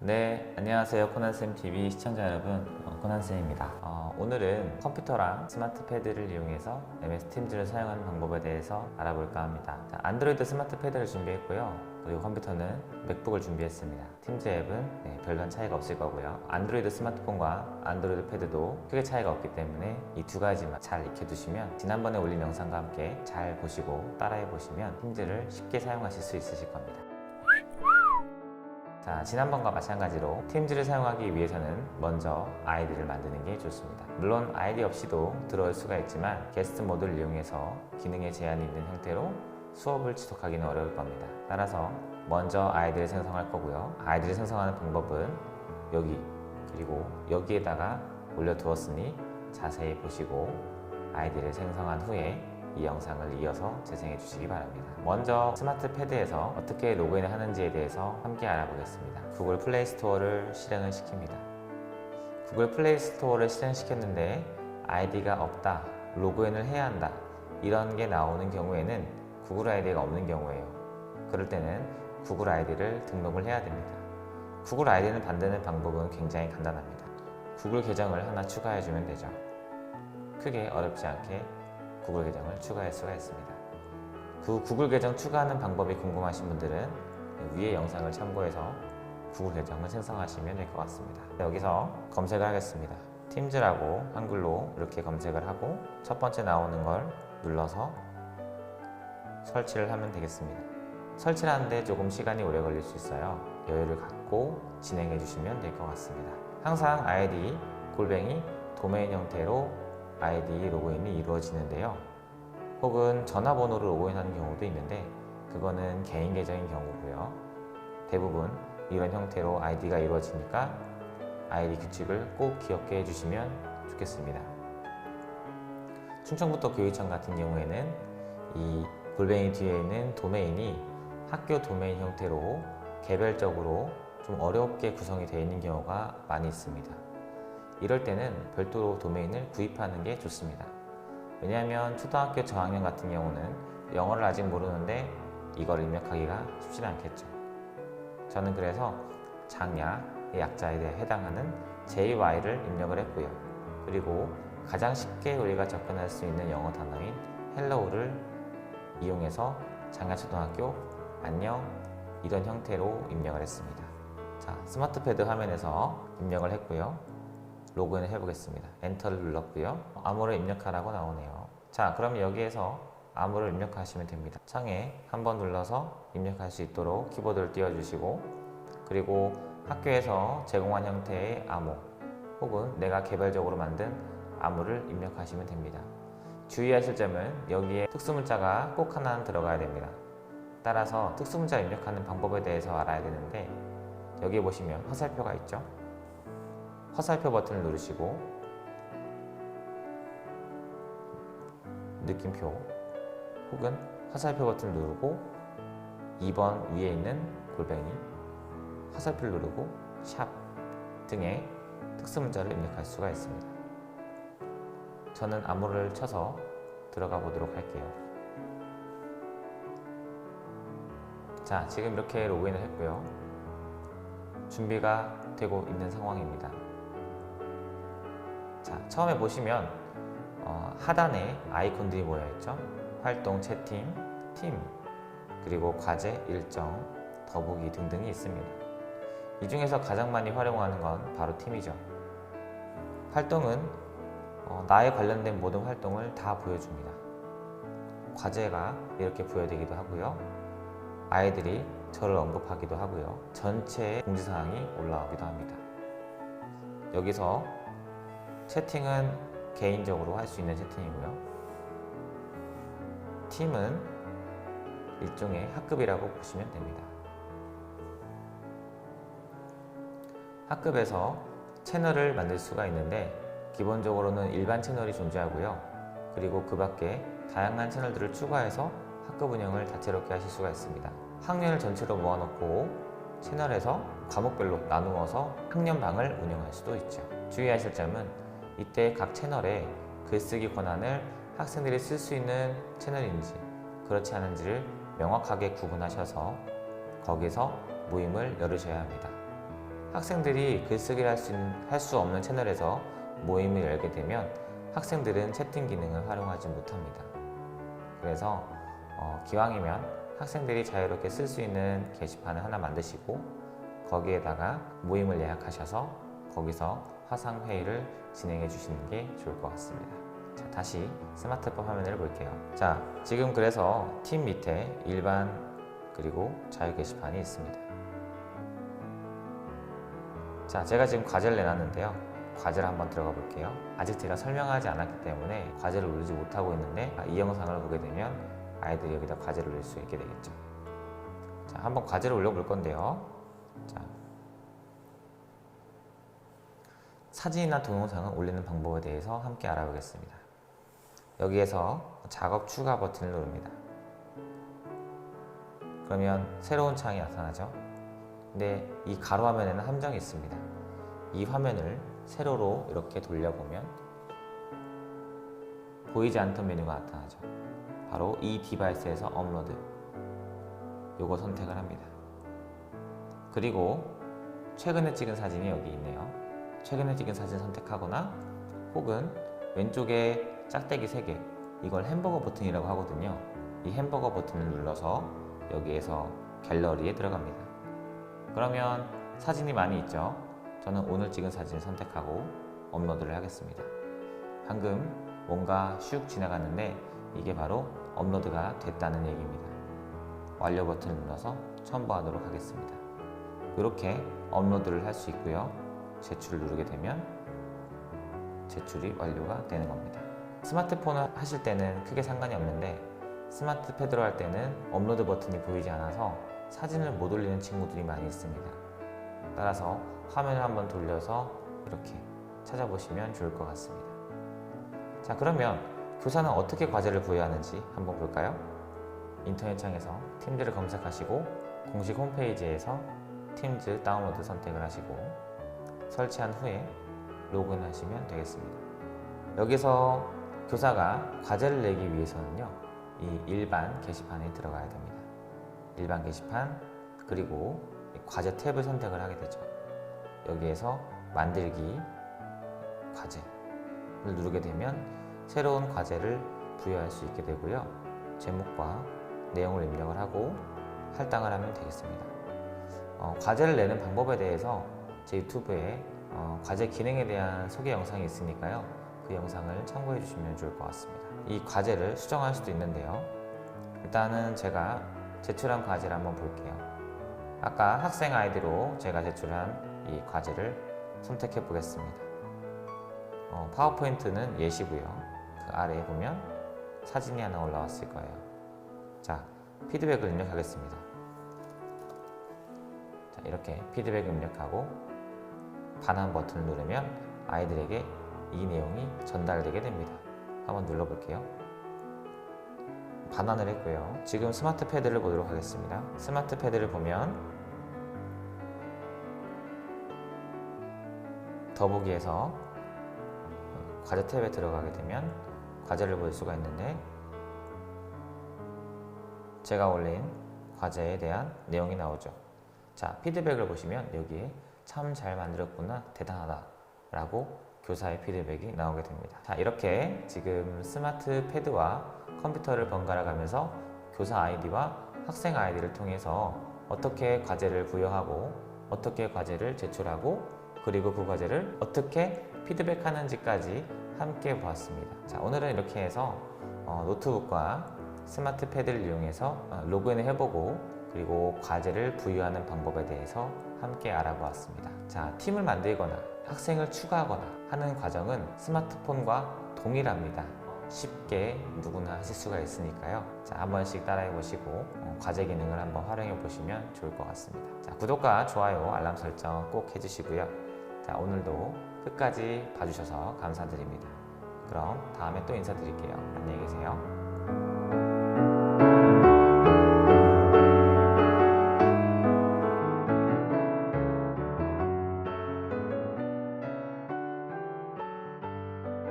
네, 안녕하세요. 코난쌤TV 시청자 여러분, 코난쌤입니다. 오늘은 컴퓨터랑 스마트 패드를 이용해서 MS 팀즈를 사용하는 방법에 대해서 알아볼까 합니다. 자, 안드로이드 스마트 패드를 준비했고요. 그리고 컴퓨터는 맥북을 준비했습니다. 팀즈 앱은 별다른 차이가 없을 거고요. 안드로이드 스마트폰과 안드로이드 패드도 크게 차이가 없기 때문에 이 두 가지만 잘 익혀두시면 지난번에 올린 영상과 함께 잘 보시고 따라해 보시면 팀즈를 쉽게 사용하실 수 있으실 겁니다. 자, 지난번과 마찬가지로 팀즈를 사용하기 위해서는 먼저 아이디를 만드는 게 좋습니다. 물론 아이디 없이도 들어올 수가 있지만 게스트 모드를 이용해서 기능에 제한이 있는 형태로 수업을 지속하기는 어려울 겁니다. 따라서 먼저 아이디를 생성할 거고요. 아이디를 생성하는 방법은 여기 그리고 여기에다가 올려두었으니 자세히 보시고 아이디를 생성한 후에 이 영상을 이어서 재생해 주시기 바랍니다. 먼저 스마트 패드에서 어떻게 로그인을 하는지에 대해서 함께 알아보겠습니다. 구글 플레이 스토어를 실행을 시킵니다. 구글 플레이 스토어를 실행시켰는데 아이디가 없다, 로그인을 해야 한다 이런 게 나오는 경우에는 구글 아이디가 없는 경우예요. 그럴 때는 구글 아이디를 등록을 해야 됩니다. 구글 아이디를 만드는 방법은 굉장히 간단합니다. 구글 계정을 하나 추가해 주면 되죠. 크게 어렵지 않게 구글 계정을 추가할 수가 있습니다. 그 구글 계정 추가하는 방법이 궁금하신 분들은 위의 영상을 참고해서 구글 계정을 생성하시면 될 것 같습니다. 여기서 검색을 하겠습니다. 팀즈라고 한글로 이렇게 검색을 하고 첫 번째 나오는 걸 눌러서 설치를 하면 되겠습니다. 설치를 하는데 조금 시간이 오래 걸릴 수 있어요. 여유를 갖고 진행해 주시면 될 것 같습니다. 항상 아이디 골뱅이 도메인 형태로 아이디 로그인이 이루어지는데요. 혹은 전화번호로 로그인하는 경우도 있는데 그거는 개인 계정인 경우고요. 대부분 이런 형태로 아이디가 이루어지니까 아이디 규칙을 꼭 기억해 주시면 좋겠습니다. 충청부터 교육청 같은 경우에는 이 골뱅이 뒤에 있는 도메인이 학교 도메인 형태로 개별적으로 좀 어렵게 구성이 되어 있는 경우가 많이 있습니다. 이럴 때는 별도로 도메인을 구입하는 게 좋습니다. 왜냐하면 초등학교 저학년 같은 경우는 영어를 아직 모르는데 이걸 입력하기가 쉽지 않겠죠. 저는 그래서 장야의 약자에 해당하는 JY를 입력을 했고요. 그리고 가장 쉽게 우리가 접근할 수 있는 영어 단어인 헬로우를 이용해서 장야초등학교 안녕 이런 형태로 입력을 했습니다. 자, 스마트 패드 화면에서 입력을 했고요. 로그인을 해보겠습니다. 엔터를 눌렀고요. 암호를 입력하라고 나오네요. 자, 그럼 여기에서 암호를 입력하시면 됩니다. 창에 한번 눌러서 입력할 수 있도록 키보드를 띄워주시고 그리고 학교에서 제공한 형태의 암호 혹은 내가 개별적으로 만든 암호를 입력하시면 됩니다. 주의하실 점은 여기에 특수문자가 꼭 하나는 들어가야 됩니다. 따라서 특수문자 입력하는 방법에 대해서 알아야 되는데 여기 보시면 화살표가 있죠? 화살표 버튼을 누르시고 느낌표 혹은 화살표 버튼을 누르고 2번 위에 있는 골뱅이 화살표를 누르고 샵 등의 특수문자를 입력할 수가 있습니다. 저는 암호를 쳐서 들어가 보도록 할게요. 자, 지금 이렇게 로그인을 했고요. 준비가 되고 있는 상황입니다. 자, 처음에 보시면 하단에 아이콘들이 모여있죠. 활동, 채팅, 팀, 그리고 과제, 일정, 더보기 등등이 있습니다. 이 중에서 가장 많이 활용하는 건 바로 팀이죠. 활동은 나에 관련된 모든 활동을 다 보여줍니다. 과제가 이렇게 부여되기도 하고요. 아이들이 저를 언급하기도 하고요. 전체 공지사항이 올라오기도 합니다. 여기서 채팅은 개인적으로 할 수 있는 채팅이고요. 팀은 일종의 학급이라고 보시면 됩니다. 학급에서 채널을 만들 수가 있는데 기본적으로는 일반 채널이 존재하고요. 그리고 그 밖에 다양한 채널들을 추가해서 학급 운영을 다채롭게 하실 수가 있습니다. 학년을 전체로 모아놓고 채널에서 과목별로 나누어서 학년방을 운영할 수도 있죠. 주의하실 점은 이때 각 채널에 글쓰기 권한을 학생들이 쓸 수 있는 채널인지 그렇지 않은지를 명확하게 구분하셔서 거기서 모임을 열으셔야 합니다. 학생들이 글쓰기를 할 수 없는 채널에서 모임을 열게 되면 학생들은 채팅 기능을 활용하지 못합니다. 그래서 기왕이면 학생들이 자유롭게 쓸 수 있는 게시판을 하나 만드시고 거기에다가 모임을 예약하셔서 거기서 화상회의를 진행해 주시는 게 좋을 것 같습니다. 자, 다시 스마트폰 화면을 볼게요. 자, 지금 그래서 팀 밑에 일반 그리고 자유 게시판이 있습니다. 자, 제가 지금 과제를 내놨는데요. 과제를 한번 들어가 볼게요. 아직 제가 설명하지 않았기 때문에 과제를 올리지 못하고 있는데 이 영상을 보게 되면 아이들이 여기다 과제를 올릴 수 있게 되겠죠. 자, 한번 과제를 올려볼 건데요. 자, 사진이나 동영상을 올리는 방법에 대해서 함께 알아보겠습니다. 여기에서 작업 추가 버튼을 누릅니다. 그러면 새로운 창이 나타나죠. 근데 이 가로 화면에는 함정이 있습니다. 이 화면을 세로로 이렇게 돌려보면 보이지 않던 메뉴가 나타나죠. 바로 이 디바이스에서 업로드, 요거 선택을 합니다. 그리고 최근에 찍은 사진이 여기 있네요. 최근에 찍은 사진 선택하거나 혹은 왼쪽에 짝대기 3개, 이걸 햄버거 버튼이라고 하거든요. 이 햄버거 버튼을 눌러서 여기에서 갤러리에 들어갑니다. 그러면 사진이 많이 있죠. 저는 오늘 찍은 사진을 선택하고 업로드를 하겠습니다. 방금 뭔가 슉 지나갔는데 이게 바로 업로드가 됐다는 얘기입니다. 완료 버튼을 눌러서 첨부하도록 하겠습니다. 이렇게 업로드를 할 수 있고요. 제출을 누르게 되면 제출이 완료가 되는 겁니다. 스마트폰을 하실 때는 크게 상관이 없는데 스마트 패드로 할 때는 업로드 버튼이 보이지 않아서 사진을 못 올리는 친구들이 많이 있습니다. 따라서 화면을 한번 돌려서 이렇게 찾아보시면 좋을 것 같습니다. 자, 그러면 교사는 어떻게 과제를 부여하는지 한번 볼까요? 인터넷 창에서 팀즈를 검색하시고 공식 홈페이지에서 팀즈 다운로드 선택을 하시고 설치한 후에 로그인 하시면 되겠습니다. 여기서 교사가 과제를 내기 위해서는요, 이 일반 게시판에 들어가야 됩니다. 일반 게시판, 그리고 과제 탭을 선택을 하게 되죠. 여기에서 만들기 과제를 누르게 되면 새로운 과제를 부여할 수 있게 되고요. 제목과 내용을 입력을 하고 할당을 하면 되겠습니다. 과제를 내는 방법에 대해서 제 유튜브에 과제 기능에 대한 소개 영상이 있으니까요. 그 영상을 참고해 주시면 좋을 것 같습니다. 이 과제를 수정할 수도 있는데요. 일단은 제가 제출한 과제를 한번 볼게요. 아까 학생 아이디로 제가 제출한 이 과제를 선택해 보겠습니다. 파워포인트는 예시고요. 그 아래에 보면 사진이 하나 올라왔을 거예요. 자, 피드백을 입력하겠습니다. 자, 이렇게 피드백을 입력하고 반환 버튼을 누르면 아이들에게 이 내용이 전달되게 됩니다. 한번 눌러볼게요. 반환을 했고요. 지금 스마트 패드를 보도록 하겠습니다. 스마트 패드를 보면 더보기에서 과제 탭에 들어가게 되면 과제를 볼 수가 있는데 제가 올린 과제에 대한 내용이 나오죠. 자, 피드백을 보시면 여기에 참 잘 만들었구나, 대단하다 라고 교사의 피드백이 나오게 됩니다. 자, 이렇게 지금 스마트 패드와 컴퓨터를 번갈아 가면서 교사 아이디와 학생 아이디를 통해서 어떻게 과제를 부여하고 어떻게 과제를 제출하고 그리고 그 과제를 어떻게 피드백하는지까지 함께 보았습니다. 자, 오늘은 이렇게 해서 노트북과 스마트 패드를 이용해서 로그인을 해보고 그리고 과제를 부여하는 방법에 대해서 함께 알아보았습니다. 자, 팀을 만들거나 학생을 추가하거나 하는 과정은 스마트폰과 동일합니다. 쉽게 누구나 하실 수가 있으니까요. 자, 한 번씩 따라해 보시고 과제 기능을 한번 활용해 보시면 좋을 것 같습니다. 자, 구독과 좋아요, 알람 설정 꼭 해주시고요. 자, 오늘도 끝까지 봐주셔서 감사드립니다. 그럼 다음에 또 인사드릴게요.